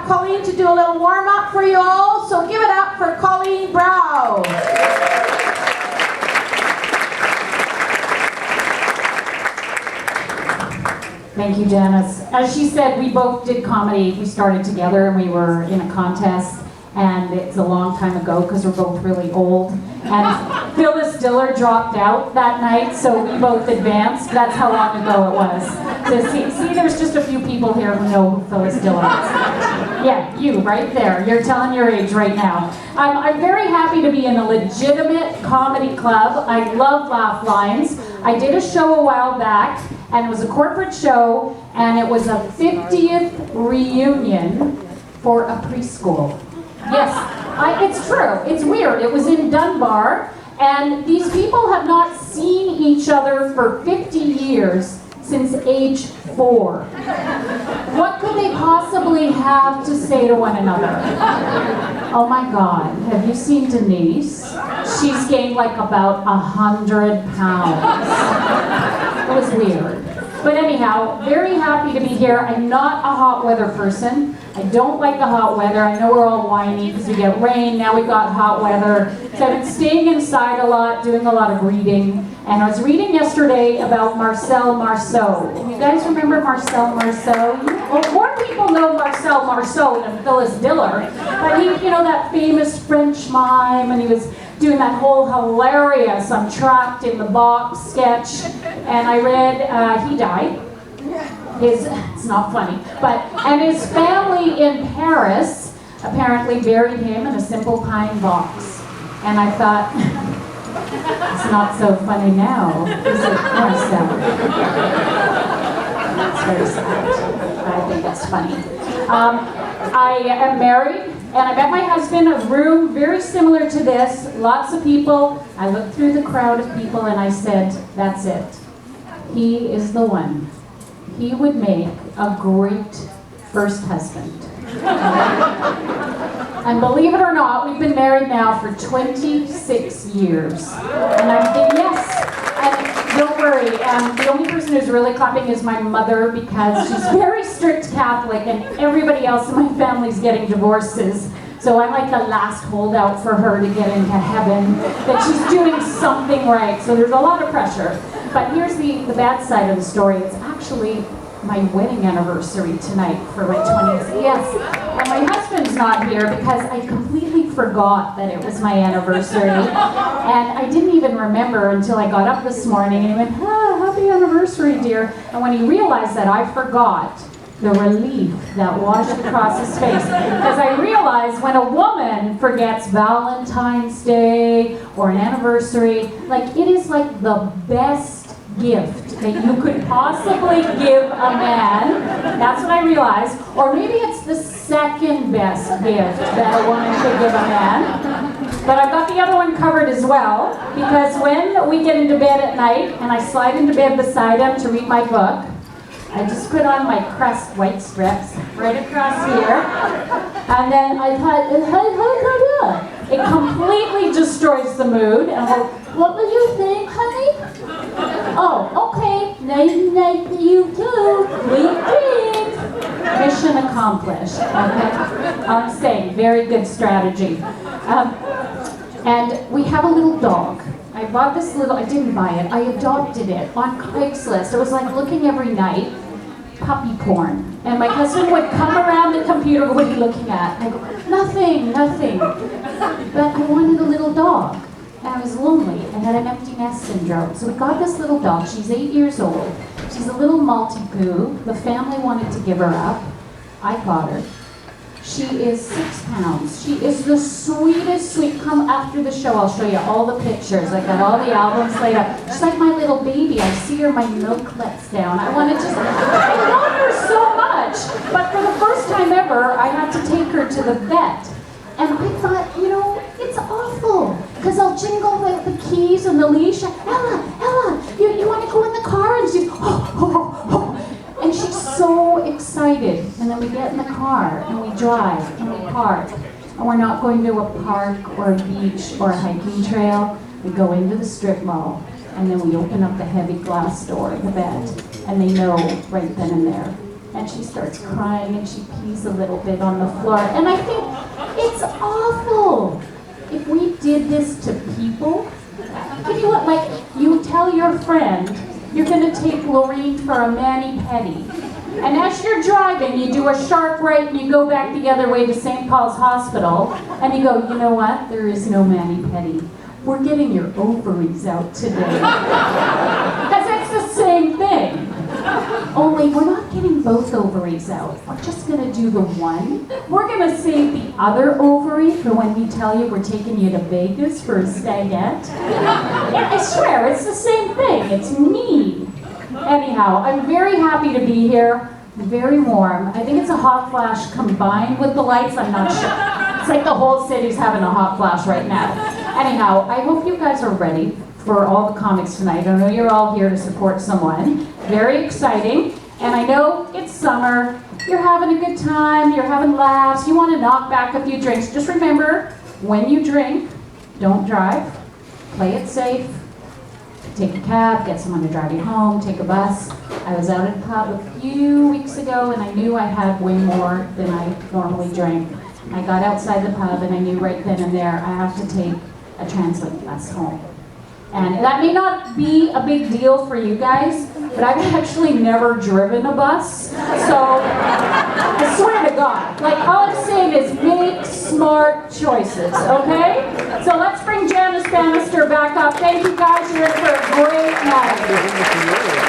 have Colleen to do a little warm-up for you all, so give it up for Colleen Brow. Thank you, Janice. As she said, we both did comedy. We started together and we were in a contest, and it's a long time ago because we're both really old. And Phyllis Diller dropped out that night, so we both advanced. That's how long ago it was. So see, there's just a few people here who know who Phyllis Diller is. Yeah, you right there. You're telling your age right now. I'm very happy to be in a legitimate comedy club. I love Lafflines. I did a show a while back, and it was a corporate show, and it was a 50th reunion for a preschool. Yes, it's true. It's weird. It was in Dunbar, and these people have not seen each other for 50 years since age 4. What could they possibly have to say to one another? Oh my God, have you seen Denise? She's gained like about 100 pounds. It was weird. But anyhow, very happy to be here. I'm not a hot weather person. I don't like the hot weather. I know we're all whiny because we get rain, now we got hot weather. So I've been staying inside a lot, doing a lot of reading. And I was reading yesterday about Marcel Marceau. You guys remember Marcel Marceau? Well, more people know Marcel Marceau than Phyllis Diller. But he, you know, that famous French mime, and he was doing that whole hilarious I'm trapped in the box sketch. And I read, he died. It's not funny, and his family in Paris apparently buried him in a simple pine box. And I thought, it's not so funny now, is it, Marcel? That's very sad. I think it's funny. I am married, and I met my husband in a room very similar to this. Lots of people. I looked through the crowd of people and I said, that's it. He is the one. He would make a great first husband. And believe it or not, we've been married now for 26 years. And I'm thinking, yes. And don't worry, the only person who's really clapping is my mother, because she's very strict Catholic and everybody else in my family's getting divorces. So I'm like the last holdout for her to get into heaven, that she's doing something right. So there's a lot of pressure. But here's the bad side of the story. It's actually my wedding anniversary tonight for my 20th. Yes, and my husband's not here because I completely forgot that it was my anniversary. And I didn't even remember until I got up this morning and he went, happy anniversary, dear. And when he realized that I forgot, the relief that washed across his face. Because I realized when a woman forgets Valentine's Day or an anniversary, like it is like the best gift that you could possibly give a man. That's what I realized. Or maybe it's the second best gift that a woman could give a man. But I've got the other one covered as well, because when we get into bed at night and I slide into bed beside him to read my book, I just put on my Crest white strips right across here, and then I thought, it completely destroys the mood. And I go, what will you think, honey? Oh, okay, night night to you too. Sweet dreams. Mission accomplished. Okay, I'm saying, very good strategy. And we have a little dog. I bought this little, I didn't buy it, I adopted it on Craigslist. It was like looking every night, puppy porn. And my husband would come around the computer, what are you looking at? I go, nothing. But I wanted a little dog. And I was lonely. I had an empty nest syndrome. So we got this little dog. She's 8 years old. She's a little Maltipoo. The family wanted to give her up. I got her. She is 6 pounds. She is the sweetest. Come after the show, I'll show you all the pictures. I got all the albums laid out. She's like my little baby. I see her, my milk lets down. I love her so much. But for the first time ever, I had to take her to the vet. And I thought, it's awful. Because I'll jingle the keys and the leash. Ella, you want to go in the car? And she's, and she's so excited. And then we get in the car and we drive and we park. And we're not going to a park or a beach or a hiking trail. We go into the strip mall and then we open up the heavy glass door of the vet. And they know right then and there. and she starts crying and she pees a little bit on the floor. And I think it's awful. If we did this to people, you know what, like you tell your friend you're gonna take Lorraine for a mani-pedi. And as you're driving, you do a sharp right and you go back the other way to St. Paul's Hospital and you go, you know what, there is no mani-pedi. We're getting your ovaries out today. Because it's the same thing. Only we're not getting both ovaries out. We're just gonna do the one. We're gonna save the other ovary for when we tell you we're taking you to Vegas for a stagette. Yeah, I swear, it's the same thing. It's mean. Anyhow, I'm very happy to be here. Very warm. I think it's a hot flash combined with the lights. I'm not sure. It's like the whole city's having a hot flash right now. Anyhow, I hope you guys are ready for all the comics tonight. I know you're all here to support someone. Very exciting. And I know it's summer. You're having a good time. You're having laughs. You want to knock back a few drinks. Just remember, when you drink, don't drive. Play it safe. Take a cab, get someone to drive you home, take a bus. I was out at a pub a few weeks ago and I knew I had way more than I normally drank. I got outside the pub and I knew right then and there I have to take a translate bus home. And that may not be a big deal for you guys, but I've actually never driven a bus. So I swear to God, like all I'm saying is make smart choices, okay? So let's bring Janice Bannister back up. Thank you guys, you're in for a great night.